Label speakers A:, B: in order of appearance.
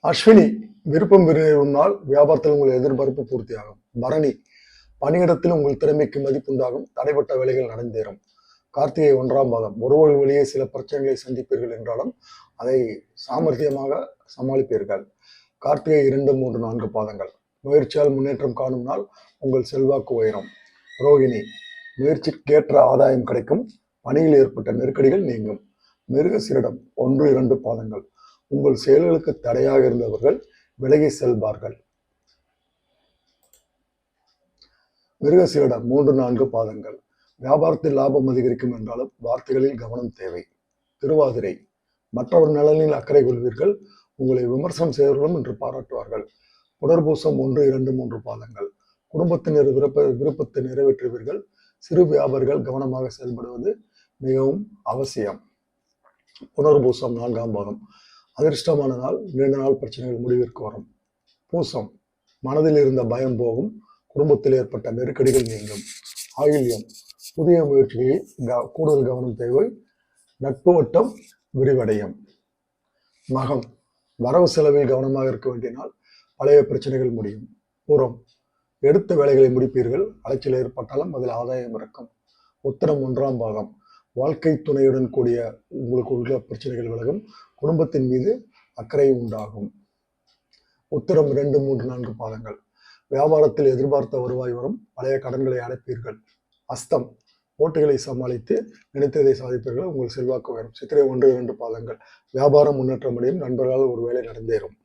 A: அஸ்வினி, விருப்பம் விரும்பினால் வியாபாரத்தில் உங்கள் எதிர்பார்ப்பு பூர்த்தியாகும். பரணி, பணியிடத்தில் உங்கள் திறமைக்கு மதிப்புண்டாகும். தடைப்பட்ட வேலைகள் நடந்தேறும். கார்த்திகை 1ஆம் பாதம், உறவுகள் வழியே சில பிரச்சனைகளை சந்திப்பீர்கள் என்றாலும் அதை சாமர்த்தியமாக சமாளிப்பீர்கள். கார்த்திகை 2, 3, 4 பாதங்கள், முயற்சியால் முன்னேற்றம் காணும் நாள். உங்கள் செல்வாக்கு உயரும். ரோகிணி, முயற்சிக்கேற்ற ஆதாயம் கிடைக்கும். பணியில் ஏற்பட்ட நெருக்கடிகள் நீங்கும். மிருகசீரிடம் 1, 2 பாதங்கள், உங்கள் செயல்களுக்கு தடையாக இருந்தவர்கள் விலகி செல்வார்கள். மிருகசீரிடம் 3, 4 பாதங்கள், வியாபாரத்தில் லாபம் அதிகரிக்கும் என்றாலும் வார்த்தைகளில் கவனம் தேவை. திருவாதிரை, மற்றவர் நலனில் அக்கறை கொள்வீர்கள். உங்களை விமர்சனம் செய்தவர்களும் என்று பாராட்டுவார்கள். புனர்பூசம் 1, 2, 3 பாதங்கள், குடும்பத்தினர் விருப்பத்தை நிறைவேற்றுவீர்கள். சிறு வியாபாரிகள் கவனமாக செயல்படுவது மிகவும் அவசியம். புனர்பூசம் 4ஆம் பாதம், அதிர்ஷ்டமான நாள். நீண்ட நாள் பிரச்சனைகள் முடிவிற்கு வரும். பூசம், மனதில் இருந்த பயம் போகும். குடும்பத்தில் ஏற்பட்ட நெருக்கடிகள் நீங்கும். ஆயில்யம், புதிய முயற்சிகளில் கூடுதல் கவனம் தேவை. நட்பு வட்டம் விரிவடையும். மகம், வரவு செலவில் கவனமாக இருக்க வேண்டிய நாள். பழைய பிரச்சனைகள் முடியும். பூரம், எடுத்த வேலைகளை முடிப்பீர்கள். அலைச்சல் ஏற்பட்டாலும் அதில் ஆதாயம் இருக்கும். உத்திரம் 1ஆம் பாதம், வாழ்க்கை துணையுடன் கூடிய உங்களுக்கு உள்ள பிரச்சனைகள் விலகும். குடும்பத்தின் மீது அக்கறை உண்டாகும். உத்திரம் 2, 3, 4 பாதங்கள், வியாபாரத்தில் எதிர்பார்த்த வருவாய் வரும். பழைய கடன்களை அடைப்பீர்கள். அஸ்தம், போட்டிகளை சமாளித்து நினைத்ததை சாதிப்பீர்கள். உங்கள் செல்வாக்கு உயரும். சித்திரை 1, 2 பாதங்கள், வியாபாரம் முன்னேற்றம் அடையும். நண்பர்களால் ஒரு வேலை நடந்தேறும்.